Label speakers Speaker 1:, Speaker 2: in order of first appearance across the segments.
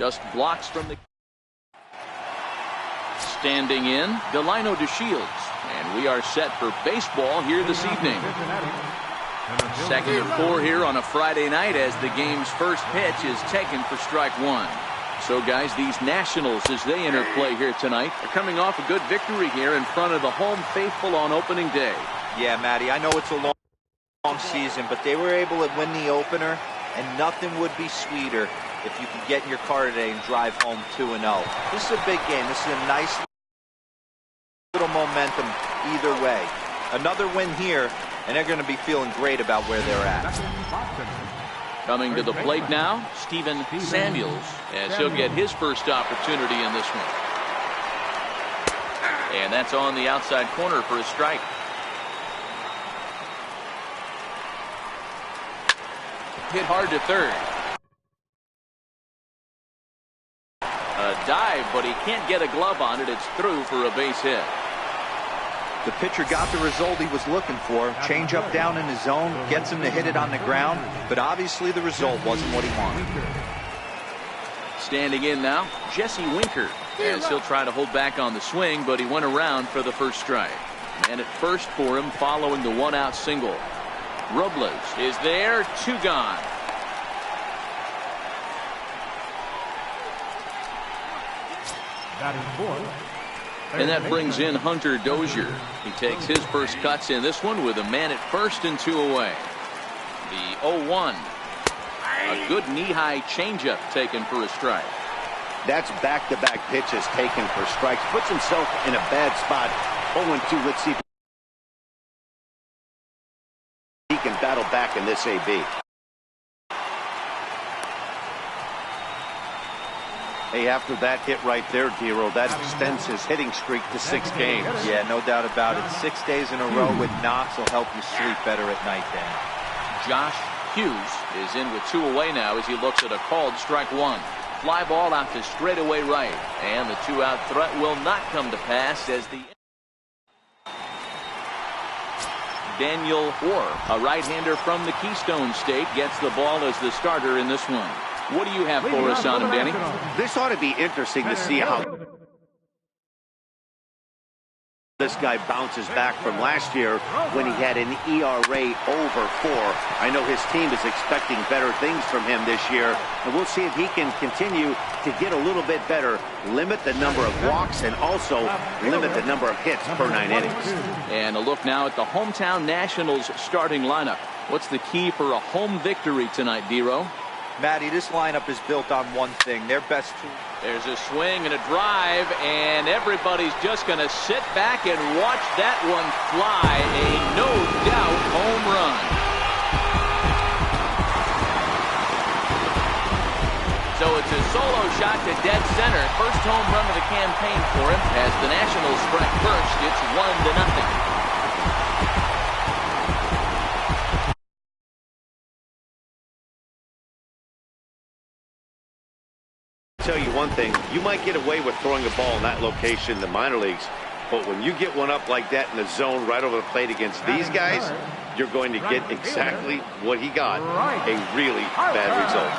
Speaker 1: Just blocks from the standing in, Delino DeShields. And we are set for baseball here this evening. Second and 4 here on a Friday night as the game's first pitch is taken for strike one. So, guys, these Nationals, as they enter play here tonight, are coming off a good victory here in front of the home faithful on opening day.
Speaker 2: Yeah, Matty, I know it's a long season, but they were able to win the opener, and nothing would be sweeter if you could get in your car today and drive home 2-0. This is a big game. This is a nice little momentum either way. Another win here, and they're going to be feeling great about where they're at.
Speaker 1: Coming to the plate now, Steven Samuels, as he'll get his first opportunity in this one. And that's on the outside corner for a strike. Hit hard to third. A dive, but he can't get a glove on it. It's through for a base hit.
Speaker 2: The pitcher got the result he was looking for. Change up down in the zone, gets him to hit it on the ground, but obviously the result wasn't what he wanted.
Speaker 1: Standing in now, Jesse Winker, as he'll try to hold back on the swing, but he went around for the first strike. And at first for him following the one-out single. Robles is there, 2 gone. And that brings in Hunter Dozier. He takes his first cuts in this one with a man at first and 2 away. The 0-1. A good knee-high changeup taken for a strike.
Speaker 3: That's back-to-back pitches taken for strikes. Puts himself in a bad spot. 0-2. Let's see if he can battle back in this AB. Hey, after that hit right there, Dero, that extends his hitting streak to 6 games.
Speaker 2: Yeah, no doubt about it. 6 days in a row with knocks will help you sleep better at night, Dan.
Speaker 1: Josh Hughes is in with 2 away now as he looks at a called strike one. Fly ball out to straightaway right. And the 2-out threat will not come to pass as the Daniel Orr, a right-hander from the Keystone State, gets the ball as the starter in this one. What do you have for us on him, Danny?
Speaker 3: This ought to be interesting to see how this guy bounces back from last year when he had an ERA over 4. I know his team is expecting better things from him this year, and we'll see if he can continue to get a little bit better, limit the number of walks, and also limit the number of hits per 9 innings.
Speaker 1: And a look now at the hometown Nationals starting lineup. What's the key for a home victory tonight, Dero?
Speaker 2: Matty, this lineup is built on one thing. Their best tool.
Speaker 1: There's a swing and a drive, and everybody's just going to sit back and watch that one fly. A no-doubt home run. So it's a solo shot to dead center. First home run of the campaign for him. As the Nationals strike first, it's 1-0.
Speaker 3: Tell you one thing, you might get away with throwing a ball in that location in the minor leagues, but when you get one up like that in the zone right over the plate against these guys, you're going to get exactly what he got, a really bad result.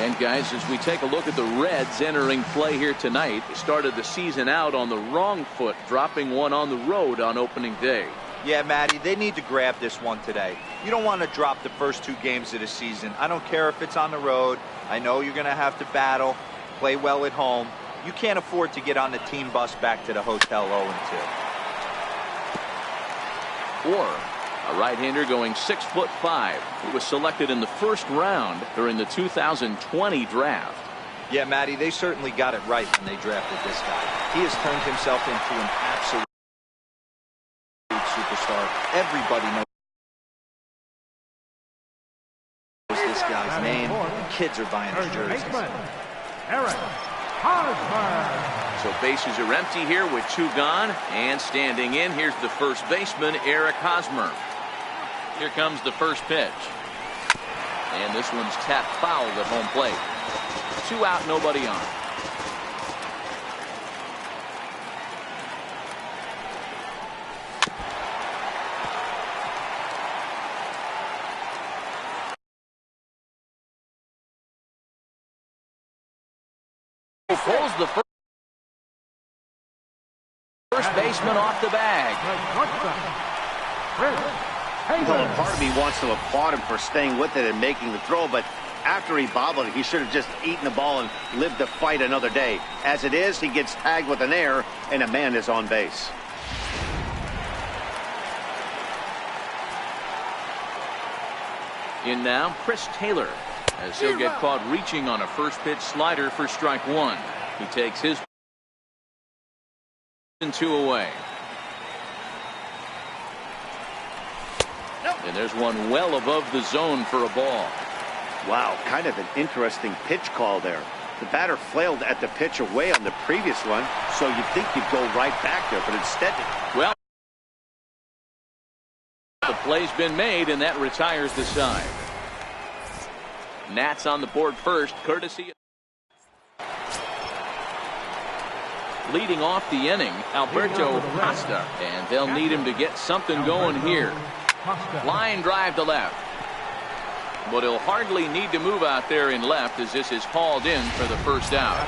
Speaker 1: And guys, as we take a look at the Reds entering play here tonight, they started the season out on the wrong foot, dropping one on the road on opening day.
Speaker 2: Yeah, Matty, they need to grab this one today. You don't want to drop the first 2 games of the season. I don't care if it's on the road. I know you're going to have to battle, play well at home. You can't afford to get on the team bus back to the hotel 0-2.
Speaker 1: Or a right-hander going 6'5". He was selected in the first round during the 2020 draft.
Speaker 2: Yeah, Matty, they certainly got it right when they drafted this guy. He has turned himself into an absolute superstar. Everybody knows this guy's name. Kids are buying his jerseys.
Speaker 1: So bases are empty here with 2 gone, and standing in, here's the first baseman, Eric Hosmer. Here comes the first pitch. And this one's tapped foul at home plate. 2 out, nobody on. Pulls the first baseman off the bag.
Speaker 3: Well, part of me wants to applaud him for staying with it and making the throw, but after he bobbled it, he should have just eaten the ball and lived to fight another day. As it is, he gets tagged with an error, and a man is on base.
Speaker 1: In now, Chris Taylor, as he'll get caught reaching on a first pitch slider for strike one. He takes his 2 away. And there's one well above the zone for a ball.
Speaker 3: Wow, kind of an interesting pitch call there. The batter flailed at the pitch away on the previous one, so you'd think you'd go right back there, but instead...
Speaker 1: Well, the play's been made, and that retires the side. Nats on the board first, courtesy. Leading off the inning, Alberto Costa, and they'll need him to get something going here. Line drive to left. But he'll hardly need to move out there in left as this is hauled in for the first out.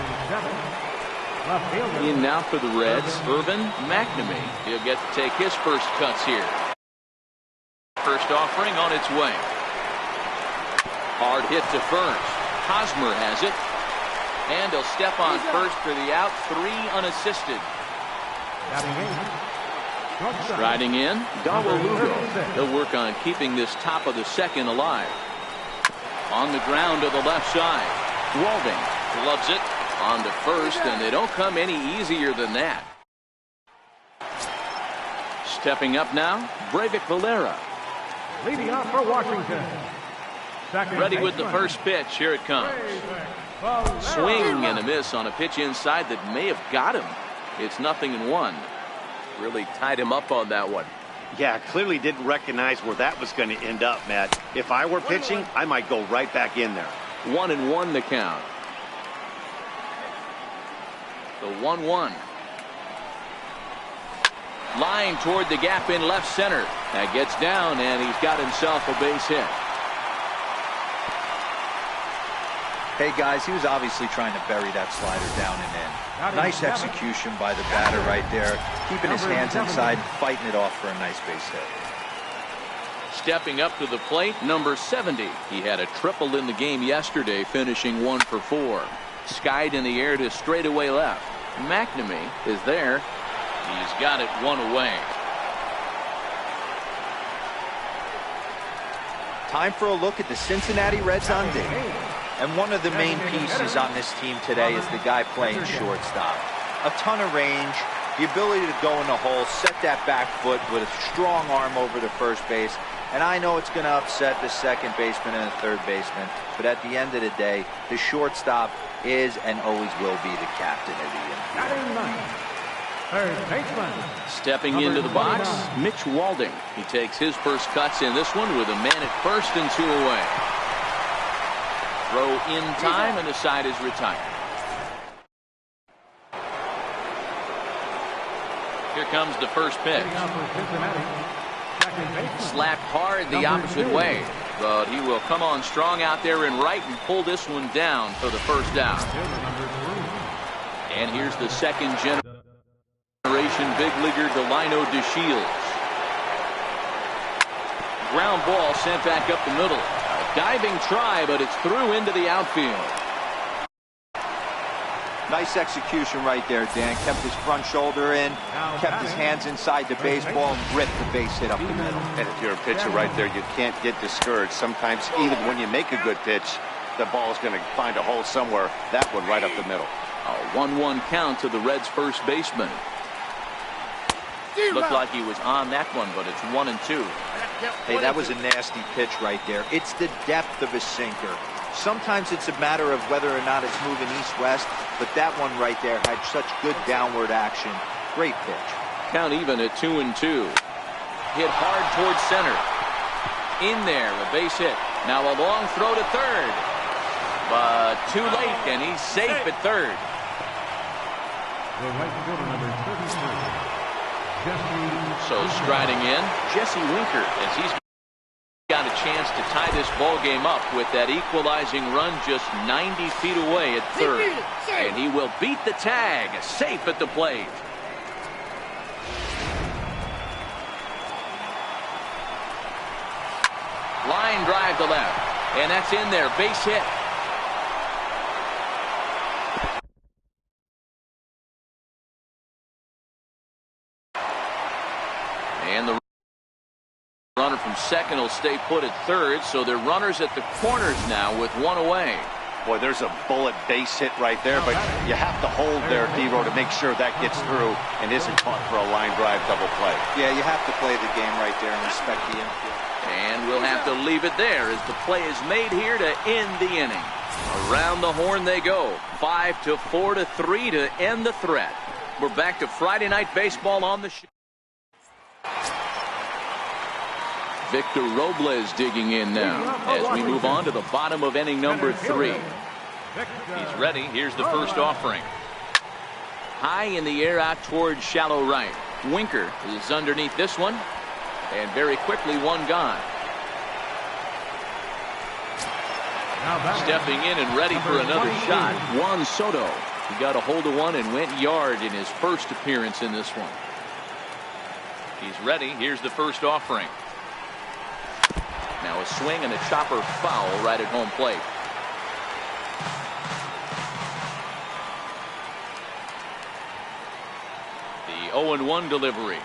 Speaker 1: In now for the Reds, Irvin McNamee. He'll get to take his first cuts here. First offering on its way. Hard hit to first. Hosmer has it. And he'll step on first for the out, 3 unassisted. Striding in, Dawa Lugo. He'll work on keeping this top of the second alive. On the ground to the left side. Walding gloves it on to first, and they don't come any easier than that. Stepping up now, Breivik Valera.
Speaker 4: Leading off for Washington.
Speaker 1: Ready with the first pitch. Here it comes. Swing and a miss on a pitch inside that may have got him. It's 0-1. Really tied him up on that one.
Speaker 3: Yeah, clearly didn't recognize where that was going to end up, Matt. If I were pitching, I might go right back in there.
Speaker 1: 1-1 the count. The 1-1. Line toward the gap in left center. That gets down, and he's got himself a base hit.
Speaker 2: Hey, guys, he was obviously trying to bury that slider down and in. Nice execution by the batter right there, keeping his hands inside and fighting it off for a nice base hit.
Speaker 1: Stepping up to the plate, number 70. He had a triple in the game yesterday, finishing 1 for 4. Skied in the air to straightaway left. McNamee is there. He's got it 1 away.
Speaker 2: Time for a look at the Cincinnati Reds on day. And one of the main pieces on this team today is the guy playing shortstop. A ton of range, the ability to go in the hole, set that back foot with a strong arm over the first base. And I know it's going to upset the second baseman and the third baseman, but at the end of the day, the shortstop is and always will be the captain of the infield.
Speaker 4: Third baseman.
Speaker 1: Stepping into the box, Mitch Walding. He takes his first cuts in this one with a man at first and 2 away. Throw in time, and the side is retired. Here comes the first pitch. Slapped hard the opposite way, but he will come on strong out there in right and pull this one down for the first out. And here's the second generation big leaguer, Delino DeShields. Ground ball sent back up the middle. Diving try, but it's through into the outfield.
Speaker 2: Nice execution right there, Dan. Kept his front shoulder in, kept his hands inside the baseball, and ripped the base hit up the middle.
Speaker 3: And if you're a pitcher right there, you can't get discouraged. Sometimes even when you make a good pitch, the ball is going to find a hole somewhere. That one right up the middle.
Speaker 1: A 1-1 count to the Reds' first baseman. Looked like he was on that one, but it's 1-2.
Speaker 2: Hey, that was a nasty pitch right there. It's the depth of his sinker. Sometimes it's a matter of whether or not it's moving east-west, but that one right there had such good downward action. Great pitch.
Speaker 1: Count even at 2-2. Hit hard towards center. In there, a base hit. Now a long throw to third. But too late, and he's safe at third.
Speaker 4: The right fielder, number 33.
Speaker 1: So striding in, Jesse Winker, as he's got a chance to tie this ball game up with that equalizing run just 90 feet away at third. And he will beat the tag, safe at the plate. Line drive to left, and that's in there, base hit. And the runner from second will stay put at third, so they're runners at the corners now with one away.
Speaker 3: Boy, there's a bullet base hit right there, but you have to hold there, D-Row, to make sure that gets through and isn't caught for a line drive double play.
Speaker 2: Yeah, you have to play the game right there and respect the infield.
Speaker 1: And we'll have to leave it there as the play is made here to end the inning. Around the horn they go. 5-4-3 to end the threat. We're back to Friday Night Baseball on the show. Victor Robles digging in now as we move on to the bottom of inning number 3. He's ready. Here's the first offering. High in the air out towards shallow right. Winker is underneath this one. And very quickly, one gone. Stepping in and ready for another shot, Juan Soto. He got a hold of one and went yard in his first appearance in this one. He's ready. Here's the first offering. Now a swing and a chopper foul right at home plate. The 0-1 delivery.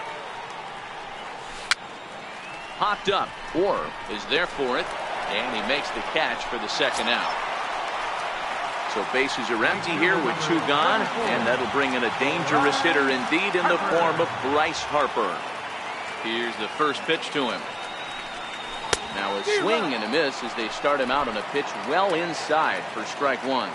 Speaker 1: Popped up. Orr is there for it, and he makes the catch for the second out. So bases are empty here with two gone, and that'll bring in a dangerous hitter indeed in the form of Bryce Harper. Here's the first pitch to him. Now a swing and a miss as they start him out on a pitch well inside for strike one.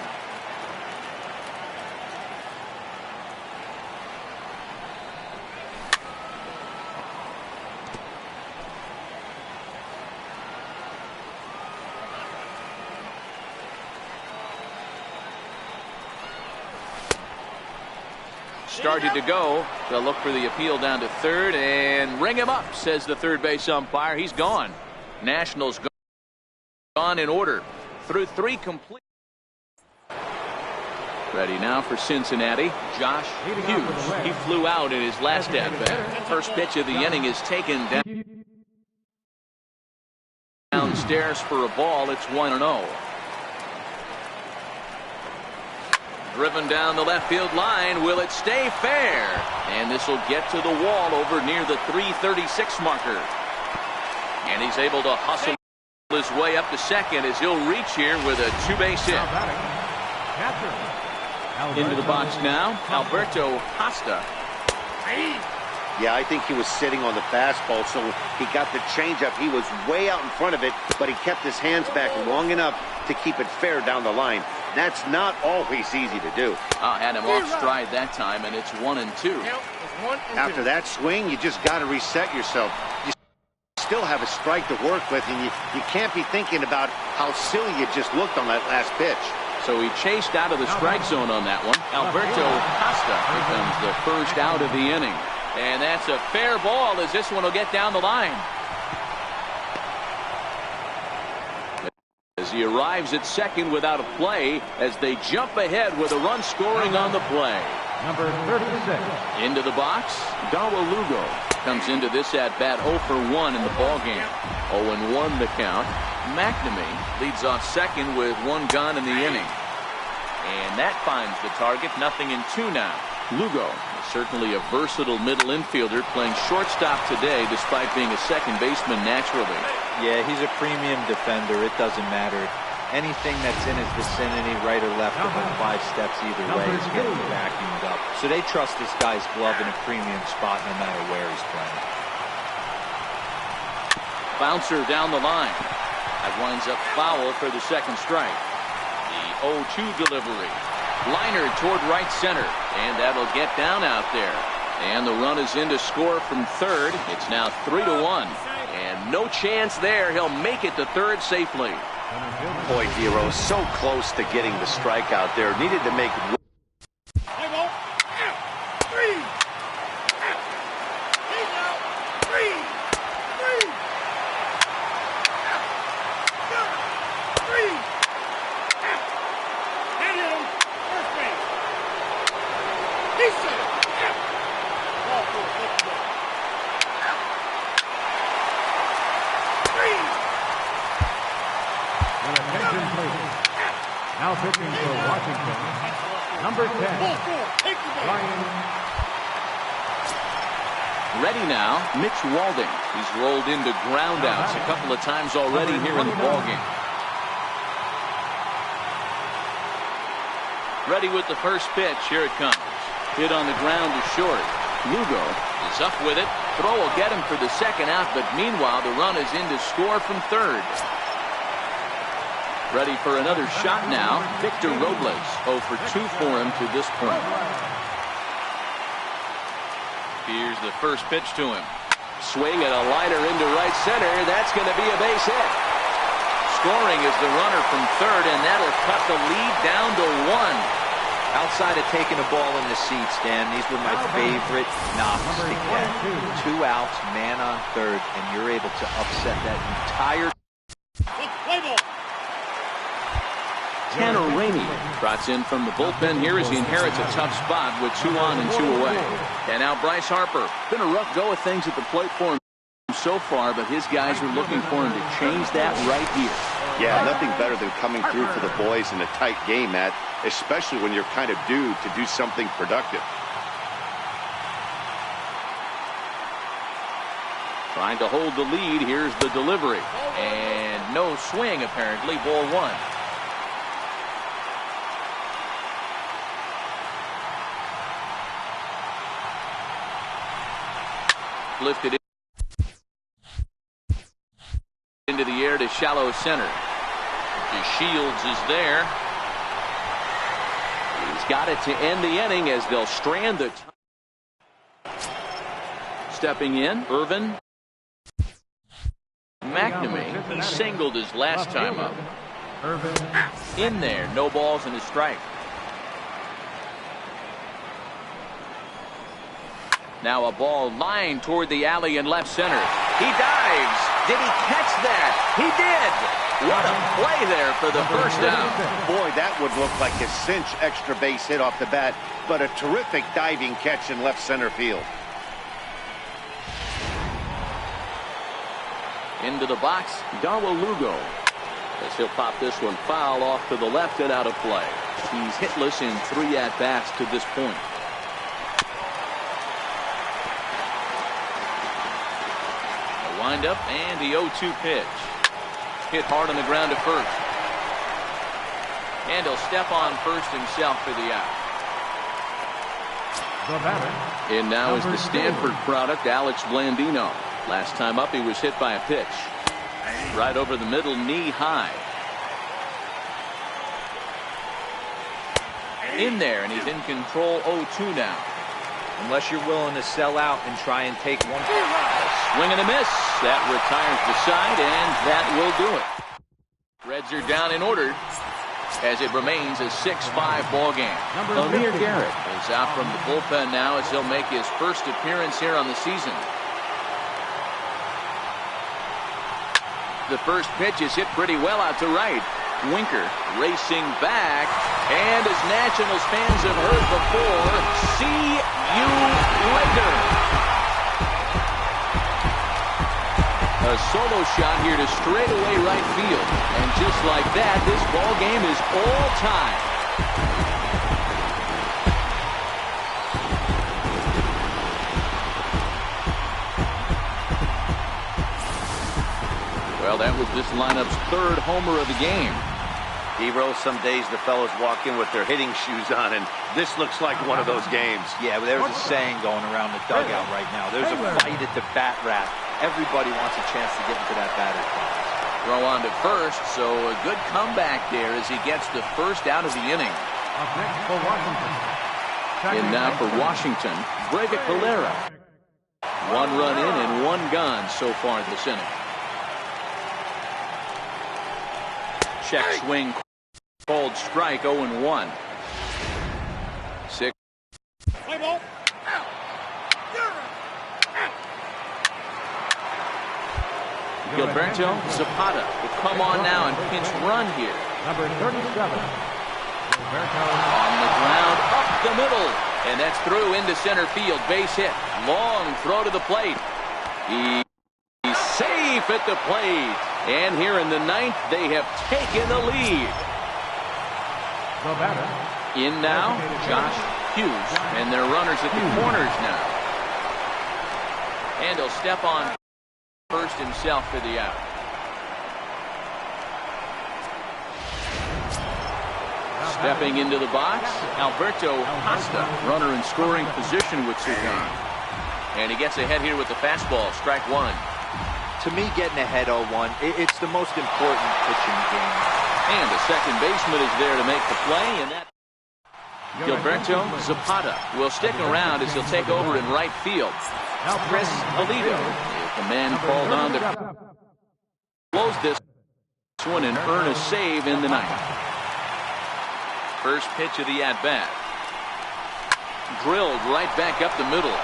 Speaker 1: Started to go. They'll look for the appeal down to third and ring him up, says the third base umpire. He's gone. Nationals gone in order through 3 complete. Ready now for Cincinnati. Josh Hughes. He flew out in his last at bat. First pitch of the inning is taken downstairs for a ball. It's 1-0. Driven down the left field line. Will it stay fair? And this will get to the wall over near the 336 marker. And he's able to hustle his way up to second as he'll reach here with a 2-base hit. Into the box now, Alberto Costa.
Speaker 3: Yeah, I think he was sitting on the fastball, so he got the changeup. He was way out in front of it, but he kept his hands back long enough to keep it fair down the line. That's not always easy to do.
Speaker 1: Had him off stride that time, and it's 1-2.
Speaker 3: After that swing, you just got to reset yourself. You still have a strike to work with, and you can't be thinking about how silly you just looked on that last pitch.
Speaker 1: So he chased out of the strike zone on that one. Alberto Costa becomes the first out of the inning. And that's a fair ball as this one will get down the line. As he arrives at second without a play as they jump ahead with a run scoring on the play.
Speaker 4: Number 36.
Speaker 1: Into the box, Darwin Lugo comes into this at-bat 0 for 1 in the ballgame. 0-1 the count. McNamee leads off second with one gone in the inning. And that finds the target, 0-2 now. Lugo is certainly a versatile middle infielder playing shortstop today despite being a second baseman naturally.
Speaker 2: Yeah, he's a premium defender. It doesn't matter. Anything that's in his vicinity, right or left, about 5 steps either way, is getting vacuumed up. So they trust this guy's glove in a premium spot no matter where he's playing.
Speaker 1: Bouncer down the line. That winds up foul for the second strike. The 0-2 delivery. Liner toward right center, and that'll get down out there. And the run is in to score from third. It's now 3-1, and no chance there. He'll make it to third safely.
Speaker 3: Boy, D-Row, so close to getting the strikeout there. Needed to make.
Speaker 4: Your attention, please. Now pitching for Washington, number 10, Ryan.
Speaker 1: Ready now, Mitch Walding. He's rolled into groundouts a couple of times already here in the ballgame. Ready with the first pitch. Here it comes. Hit on the ground to short. Lugo is up with it. Throw will get him for the second out, but meanwhile the run is in to score from third. Ready for another shot now. Victor Robles, 0 for 2 for him to this point. Here's the first pitch to him. Swing and a liner into right center. That's going to be a base hit. Scoring is the runner from third, and that'll cut the lead down to 1.
Speaker 2: Outside of taking a ball in the seats, Dan, these were my favorite knocks to get. 2 outs, man on third, and you're able to upset that entire.
Speaker 1: Tanner Rainey trots in from the bullpen here as he inherits a tough spot with 2 on and 2 away. And now Bryce Harper. Been a rough go of things at the plate for him so far, but his guys are looking for him to change that right here.
Speaker 3: Yeah, nothing better than coming through for the boys in a tight game, Matt, especially when you're kind of due to do something productive.
Speaker 1: Trying to hold the lead. Here's the delivery. And no swing, apparently. Ball 1. Lifted into the air to shallow center. Shields is there. He's got it to end the inning as they'll strand the stepping in. Irvin McNamee. He singled his last time up. In there. No balls and a strike. Now a ball lined toward the alley in left center. He dives. Did he catch that? He did. What a play there for the first down.
Speaker 3: Boy, that would look like a cinch extra base hit off the bat, but a terrific diving catch in left center field.
Speaker 1: Into the box, Darwin Lugo. As he'll pop this one foul off to the left and out of play. He's hitless in 3 at-bats to this point. Wind up and the 0-2 pitch. Hit hard on the ground to first. And he'll step on first himself for the out. And now is the Stanford product, Alex Blandino. Last time up he was hit by a pitch. Right over the middle, knee high. In there, and he's in control. 0-2 now.
Speaker 2: Unless you're willing to sell out and try and take one.
Speaker 1: Swing and a miss. That retires the side, and that will do it. Reds are down in order as it remains a 6-5 ball game. Amir Garrett is out from the bullpen now as he'll make his first appearance here on the season. The first pitch is hit pretty well out to right. Winker racing back, and as Nationals fans have heard before, see you later. A solo shot here to straightaway right field, and just like that, this ball game is all tied. Well, that was this lineup's 3rd homer of the game.
Speaker 3: Hero, some days the fellows walk in with their hitting shoes on, and this looks like one of those games.
Speaker 2: Yeah, there's a saying going around the dugout right now. There's a fight at the bat rack. Everybody wants a chance to get into that batter's box.
Speaker 1: Throw on to first, so a good comeback there as he gets the first out of the inning.
Speaker 4: Up next for Washington.
Speaker 1: And now for Washington, Brega Calera. 1 run in and 1 gone so far this inning. Check swing. Called strike. 0-1. 6. Gilberto Zapata will come on now and pinch run here.
Speaker 4: Number 37. Gilberto.
Speaker 1: On the ground, up the middle. And that's through into center field. Base hit. Long throw to the plate. He's safe at the plate. And here in the ninth, they have taken the lead.
Speaker 4: The batter.
Speaker 1: In now, Josh Hughes, and their runners at the corners now. And he'll step on first himself for the out. Stepping into the box, Alberto Costa, runner in scoring position with Sugan. And he gets ahead here with the fastball, strike one.
Speaker 2: To me, getting ahead 0-1, it's the most important pitching game.
Speaker 1: And the second baseman is there to make the play, and that Gilberto Zapata will stick around as he'll take over in right field. Chris Alito is the man called on to close this one and earn a save in the ninth. First pitch of the at-bat. Drilled right back up the middle.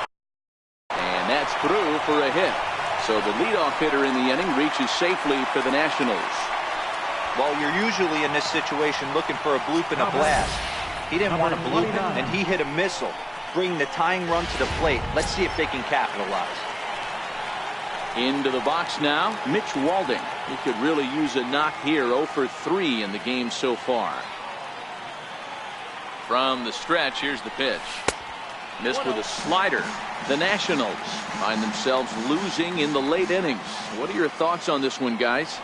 Speaker 1: And that's through for a hit. So the leadoff hitter in the inning reaches safely for the Nationals.
Speaker 2: Well, you're usually in this situation looking for a bloop and a blast. He didn't want a bloop, and he hit a missile, bringing the tying run to the plate. Let's see if they can capitalize.
Speaker 1: Into the box now, Mitch Walding. He could really use a knock here. 0 for 3 in the game so far. From the stretch, here's the pitch. Missed with a slider. The Nationals find themselves losing in the late innings. What are your thoughts on this one, guys?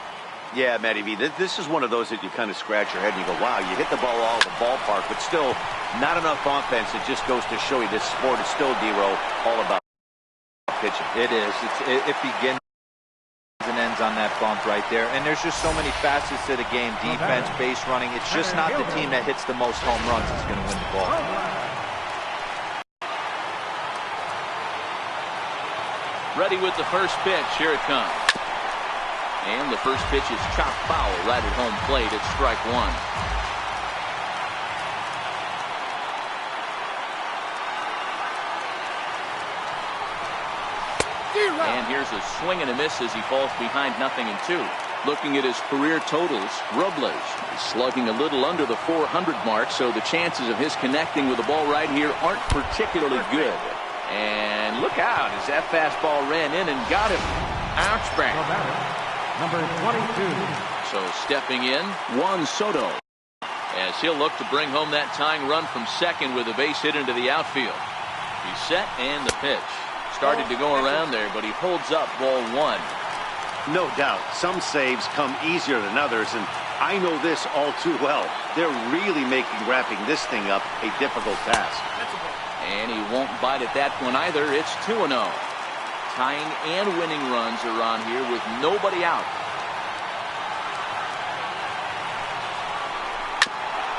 Speaker 3: Yeah, Matty V, this is one of those that you kind of scratch your head and you go, wow, you hit the ball all over the ballpark, but still not enough offense. It just goes to show you this sport is still, D-Row, all about pitching.
Speaker 2: It is. It begins and ends on that bump right there. And there's just so many facets to the game. Defense, base running. It's just not the team that hits the most home runs that's going to win the ball.
Speaker 1: Ready with the first pitch. Here it comes. And the first pitch is chopped foul right at home plate. It's strike one. And here's a swing and a miss as he falls behind 0-2. Looking at his career totals, Robles is slugging a little under the 400 mark, so the chances of his connecting with the ball right here aren't particularly good. And look out as that fastball ran in and got him. Ouch back.
Speaker 4: Number 22.
Speaker 1: So stepping in, Juan Soto, as he'll look to bring home that tying run from second with a base hit into the outfield. He's set and the pitch. Started to go around there, but he holds up ball one.
Speaker 3: No doubt. Some saves come easier than others, and I know this all too well. They're really making wrapping this thing up a difficult task.
Speaker 1: And he won't bite at that one either. It's 2-0. Tying and winning runs are on here with nobody out.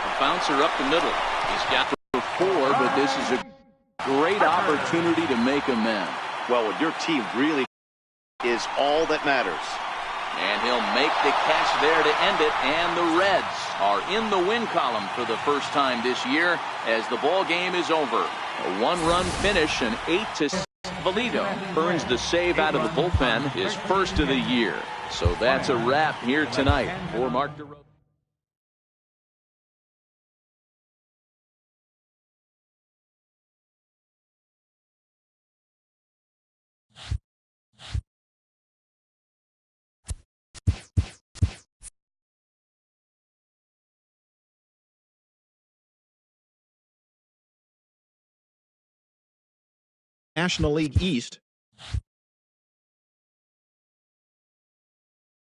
Speaker 1: A bouncer up the middle. He's got the 4, but this is a great opportunity to make amends.
Speaker 3: Well, when your team really is all that matters.
Speaker 1: And he'll make the catch there to end it, and the Reds are in the win column for the first time this year as the ball game is over. A 1-run finish, an 8-6. Valito earns the save out of the bullpen, his first of the year. So that's a wrap here tonight for Mark DeRosa.
Speaker 5: National League East,